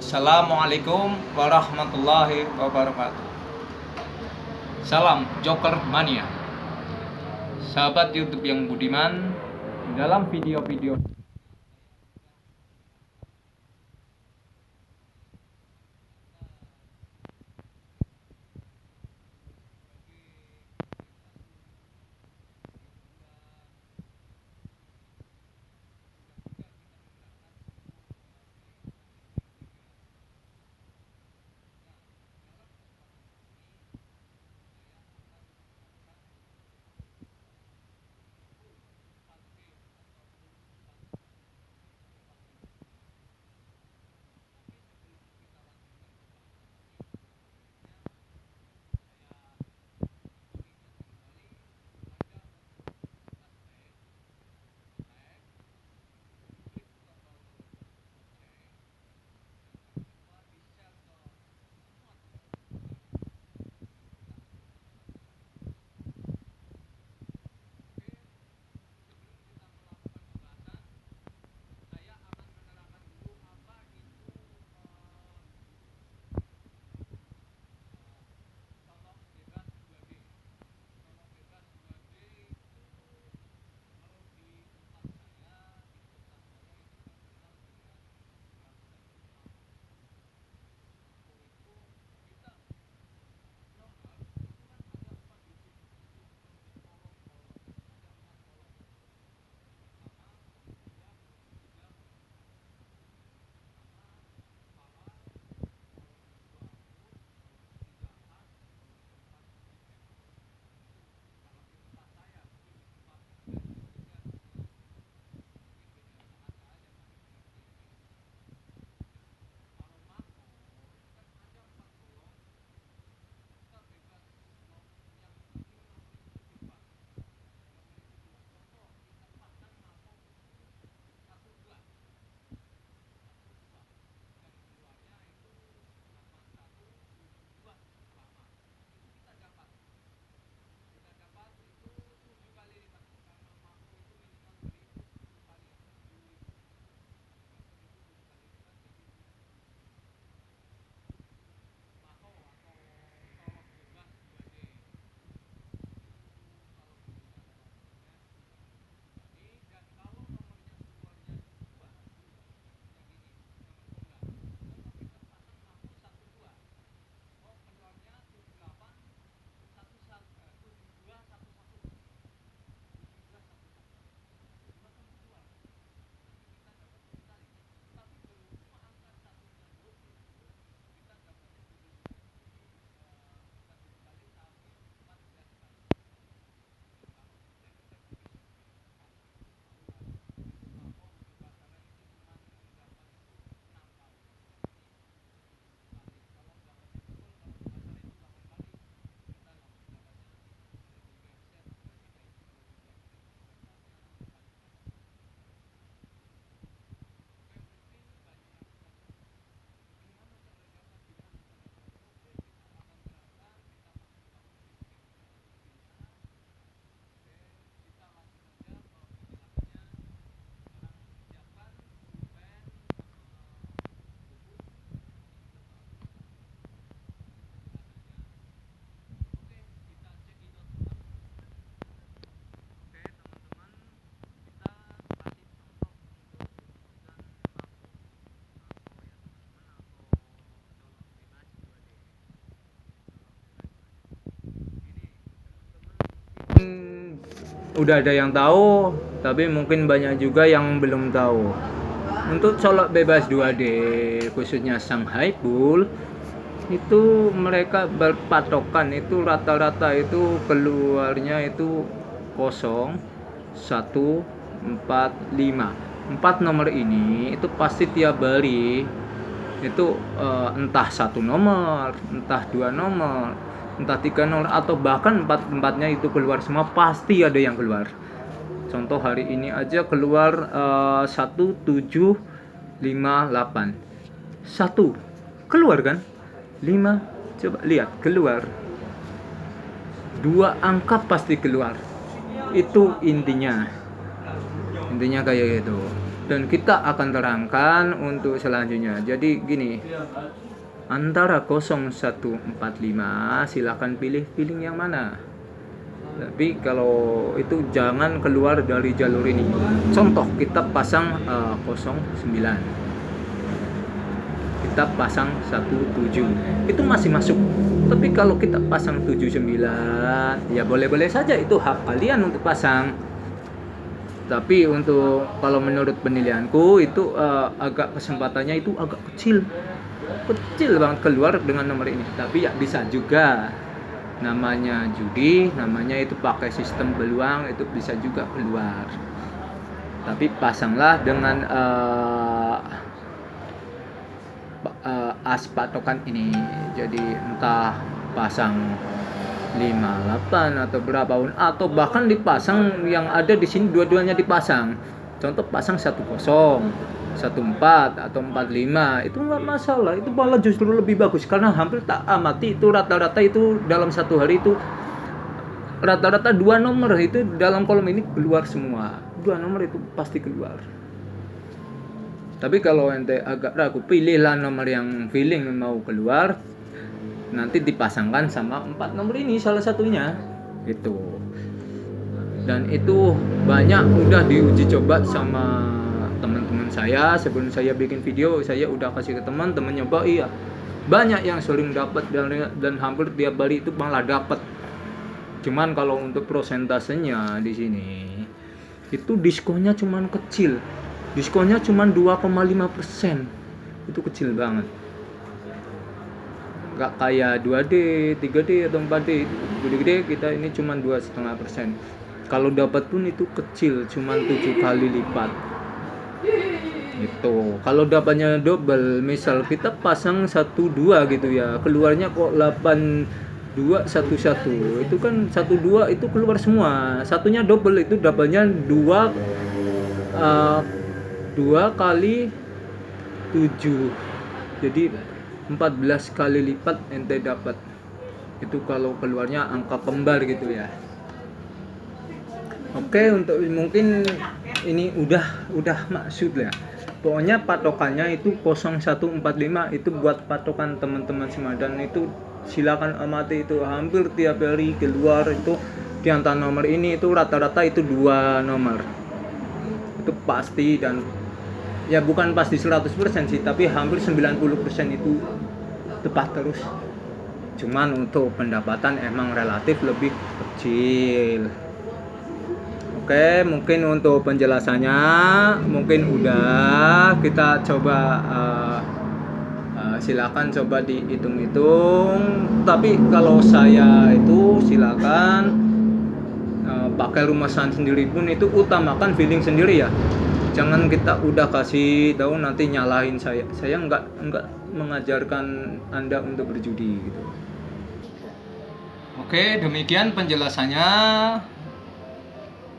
Assalamualaikum warahmatullahi wabarakatuh. Salam Joker Mania. Sahabat YouTube yang budiman, dalam video-video udah ada yang tahu, tapi mungkin banyak juga yang belum tahu. Untuk colok bebas 2D khususnya Shanghai Bull itu mereka berpatokan itu rata-rata itu keluarnya itu 0145. 4 nomor ini itu pasti tiap hari itu entah 1 nomor, entah 2 nomor, entah 3 nomor, atau bahkan empat-empatnya itu keluar semua, pasti ada yang keluar. Contoh hari ini aja keluar 1758. Satu keluar kan? 5, coba lihat keluar. 2 angka pasti keluar. Itu intinya kayak gitu. dan kita akan terangkan untuk selanjutnya. Jadi gini, antara 0145 silakan pilih yang mana. Tapi kalau itu jangan keluar dari jalur ini. Contoh kita pasang 09, kita pasang 17, itu masih masuk. Tapi kalau kita pasang 79, ya boleh-boleh saja, itu hak kalian untuk pasang. Tapi untuk kalau menurut penilaianku itu agak kesempatannya itu agak kecil banget keluar dengan nomor ini. Tapi ya bisa juga, namanya judi, namanya itu pakai sistem peluang, itu bisa juga keluar. Tapi pasanglah dengan as patokan ini. Jadi entah pasang 58 atau berapapun, atau bahkan dipasang yang ada di sini dua-duanya dipasang. Contoh pasang 10, 14 atau 45, itu nggak masalah, itu malah justru lebih bagus karena hampir tak amati itu rata-rata itu dalam satu hari itu rata-rata 2 nomor itu dalam kolom ini keluar semua. 2 nomor itu pasti keluar. Tapi kalau ente agak ragu, pilihlah nomor yang feeling mau keluar, nanti dipasangkan sama 4 nomor ini salah satunya gitu. Dan itu banyak udah diuji coba sama teman-teman saya. Sebelum saya bikin video, saya udah kasih ke teman-teman nyoba, iya banyak yang sering dapat dan hampir tiap hari itu malah dapat. Cuman kalau untuk prosentasenya di sini itu diskonnya cuman kecil, diskonnya cuman 2,5%, itu kecil banget. Gak kayak 2D, 3D atau 4D itu gede-gede, kita ini cuma 2,5%. Kalau dapat pun itu kecil, cuma 7 kali lipat gitu. Kalau dapatnya double, misal kita pasang 12 gitu ya, keluarnya kok 8211, itu kan 12 itu keluar semua, satunya double itu dapatnya 2 kali 7, jadi 14 kali lipat ente dapat. Itu kalau keluarnya angka kembar gitu ya. Oke, untuk mungkin ini udah maksud ya. Pokoknya patokannya itu 0145, itu buat patokan teman-teman semua, dan itu silakan amati, itu hampir tiap hari keluar itu di antara nomor ini itu rata-rata itu 2 nomor. Itu pasti, dan ya bukan pasti 100% sih, tapi hampir 90% itu tepat terus. Cuman untuk pendapatan emang relatif lebih kecil. Oke, mungkin untuk penjelasannya mungkin udah, kita coba silakan coba dihitung-hitung. Tapi kalau saya itu silakan pakai rumasan sendiri pun itu utamakan feeling sendiri ya. Jangan kita udah kasih tahu nanti nyalahin saya. Saya enggak mengajarkan Anda untuk berjudi gitu. Oke, demikian penjelasannya.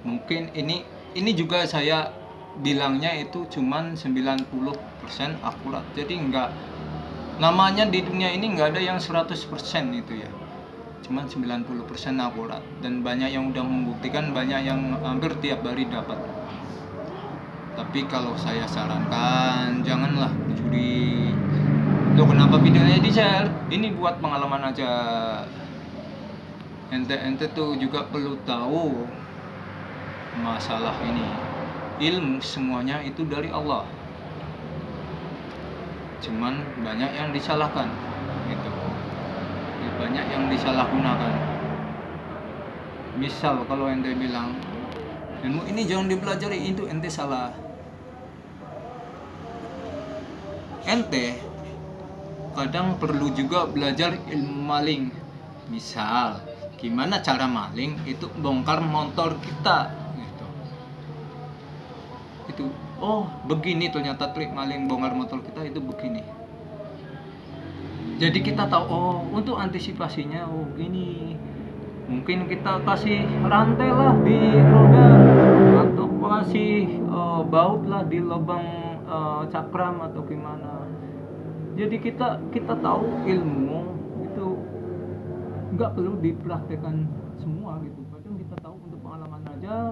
Mungkin ini juga saya bilangnya itu cuman 90% akurat. Jadi enggak, namanya di dunia ini enggak ada yang 100% itu ya. Cuman 90% akurat, dan banyak yang udah membuktikan, banyak yang hampir tiap hari dapat. Tapi kalau saya sarankan janganlah berjudi. Loh, kenapa videonya di-share? Ini buat pengalaman aja. Ente tuh juga perlu tahu masalah ini. Ilmu semuanya itu dari Allah. Cuman banyak yang disalahkan gitu. Banyak yang disalahgunakan. Misal kalau ente bilang ilmu ini jangan dipelajari, itu ente salah. Ente kadang perlu juga belajar ilmu maling. Misal gimana cara maling itu bongkar motor kita gitu. Itu oh begini ternyata trik maling bongkar motor kita itu begini. Jadi kita tahu, oh untuk antisipasinya oh gini, mungkin kita kasih rantai lah di roda, atau kasih baut lah di lubang cakram atau gimana. Jadi kita tahu ilmu itu nggak perlu dipraktekkan semua gitu. Kadang kita tahu untuk pengalaman aja,